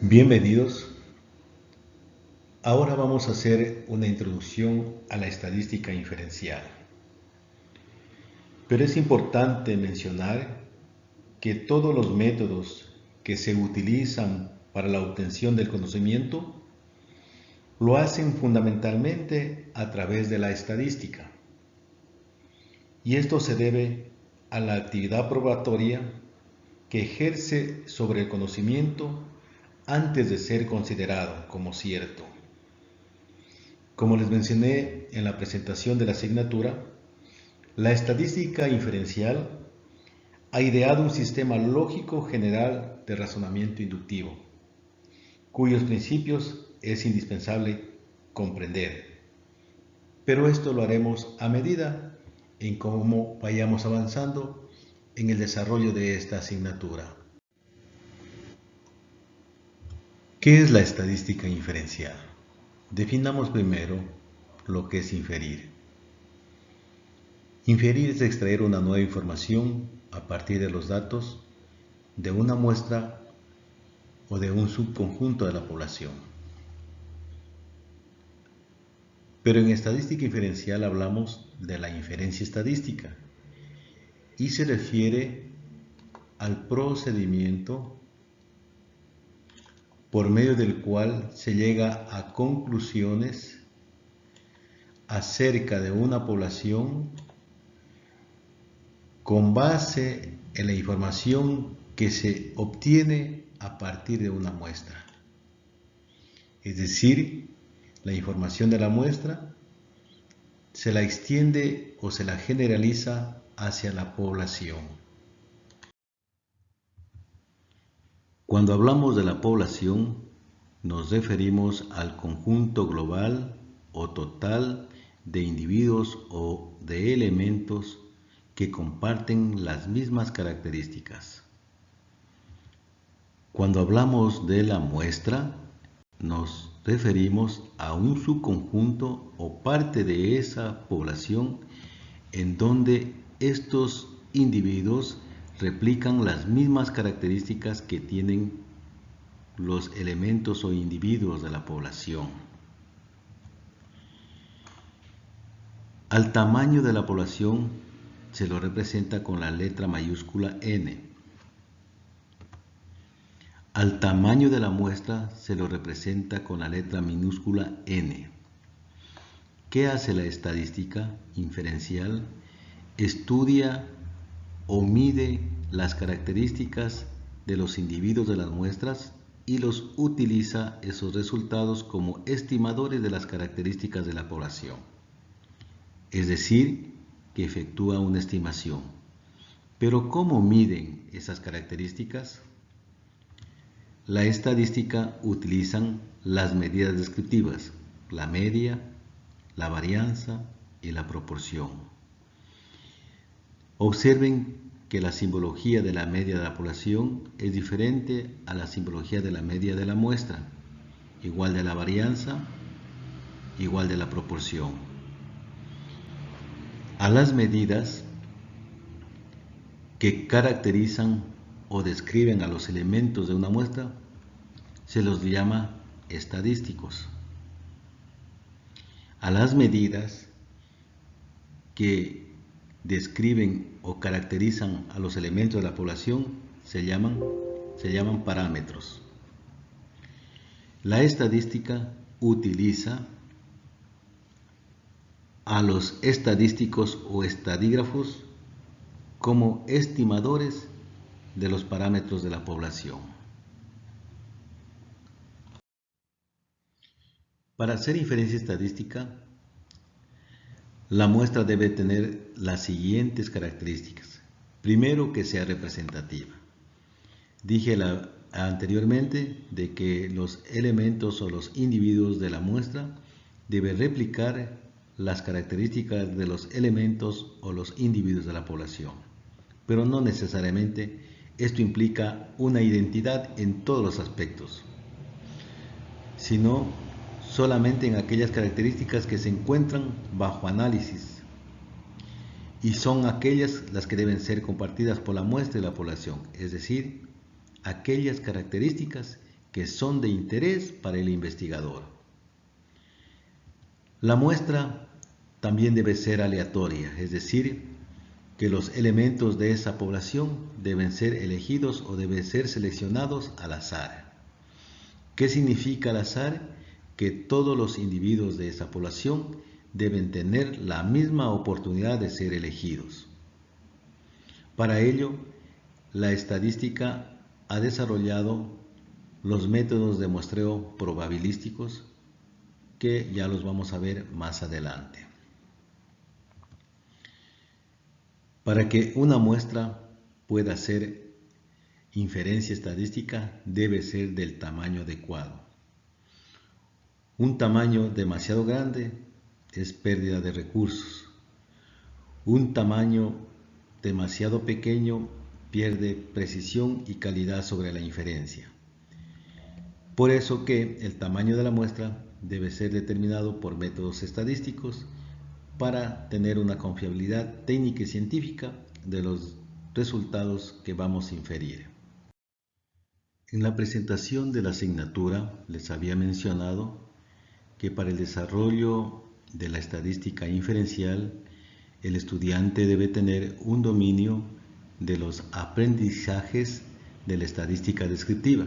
Bienvenidos. Ahora vamos a hacer una introducción a la estadística inferencial. Pero es importante mencionar que todos los métodos que se utilizan para la obtención del conocimiento lo hacen fundamentalmente a través de la estadística. Y esto se debe a la actividad probatoria que ejerce sobre el conocimiento antes de ser considerado como cierto. Como les mencioné en la presentación de la asignatura, la estadística inferencial ha ideado un sistema lógico general de razonamiento inductivo, cuyos principios es indispensable comprender. Pero esto lo haremos a medida en cómo vayamos avanzando en el desarrollo de esta asignatura. ¿Qué es la estadística inferencial? Definamos primero lo que es inferir. Inferir es extraer una nueva información a partir de los datos de una muestra o de un subconjunto de la población. Pero en estadística inferencial hablamos de la inferencia estadística y se refiere al procedimiento por medio del cual se llega a conclusiones acerca de una población con base en la información que se obtiene a partir de una muestra. Es decir, la información de la muestra se la extiende o se la generaliza hacia la población. Cuando hablamos de la población, nos referimos al conjunto global o total de individuos o de elementos que comparten las mismas características. Cuando hablamos de la muestra, nos referimos a un subconjunto o parte de esa población en donde estos individuos replican las mismas características que tienen los elementos o individuos de la población. Al tamaño de la población se lo representa con la letra mayúscula N. Al tamaño de la muestra se lo representa con la letra minúscula n. ¿Qué hace la estadística inferencial? Estudia o mide las características de los individuos de las muestras y los utiliza esos resultados como estimadores de las características de la población. Es decir, que efectúa una estimación. Pero ¿cómo miden esas características? La estadística utilizan las medidas descriptivas, la media, la varianza y la proporción. Observen que la simbología de la media de la población es diferente a la simbología de la media de la muestra, igual de la varianza, igual de la proporción. A las medidas que caracterizan o describen a los elementos de una muestra se los llama estadísticos. A las medidas que describen o caracterizan a los elementos de la población se llaman parámetros. La estadística utiliza a los estadísticos o estadígrafos como estimadores de los parámetros de la población. Para hacer inferencia estadística, la muestra debe tener las siguientes características. Primero, que sea representativa. Dije anteriormente de que los elementos o los individuos de la muestra deben replicar las características de los elementos o los individuos de la población. Pero no necesariamente esto implica una identidad en todos los aspectos, sino solamente en aquellas características que se encuentran bajo análisis y son aquellas las que deben ser compartidas por la muestra y la población, es decir, aquellas características que son de interés para el investigador. La muestra también debe ser aleatoria, es decir, que los elementos de esa población deben ser elegidos o deben ser seleccionados al azar. ¿Qué significa al azar? Que todos los individuos de esa población deben tener la misma oportunidad de ser elegidos. Para ello, la estadística ha desarrollado los métodos de muestreo probabilísticos que ya los vamos a ver más adelante. Para que una muestra pueda hacer inferencia estadística, debe ser del tamaño adecuado. Un tamaño demasiado grande es pérdida de recursos. Un tamaño demasiado pequeño pierde precisión y calidad sobre la inferencia. Por eso que el tamaño de la muestra debe ser determinado por métodos estadísticos para tener una confiabilidad técnica y científica de los resultados que vamos a inferir. En la presentación de la asignatura les había mencionado que para el desarrollo de la estadística inferencial, el estudiante debe tener un dominio de los aprendizajes de la estadística descriptiva.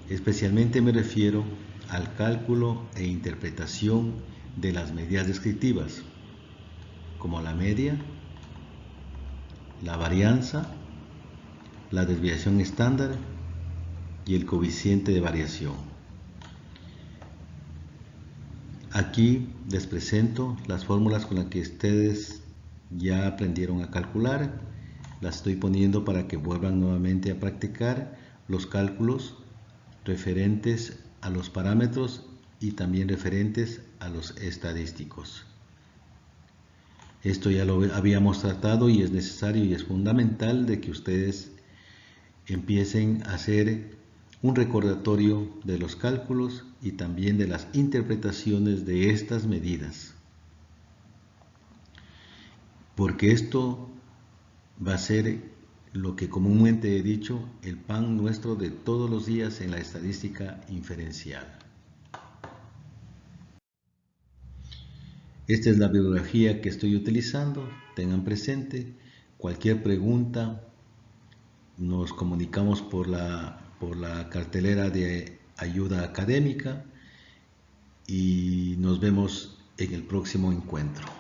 Especialmente me refiero al cálculo e interpretación de las medidas descriptivas, como la media, la varianza, la desviación estándar y el coeficiente de variación. Aquí les presento las fórmulas con las que ustedes ya aprendieron a calcular. Las estoy poniendo para que vuelvan nuevamente a practicar los cálculos referentes a los parámetros y también referentes a los estadísticos. Esto ya lo habíamos tratado y es necesario y es fundamental de que ustedes empiecen a hacer un recordatorio de los cálculos y también de las interpretaciones de estas medidas. Porque esto va a ser lo que comúnmente he dicho, el pan nuestro de todos los días en la estadística inferencial. Esta es la bibliografía que estoy utilizando, tengan presente. Cualquier pregunta, nos comunicamos por la cartelera de ayuda académica y nos vemos en el próximo encuentro.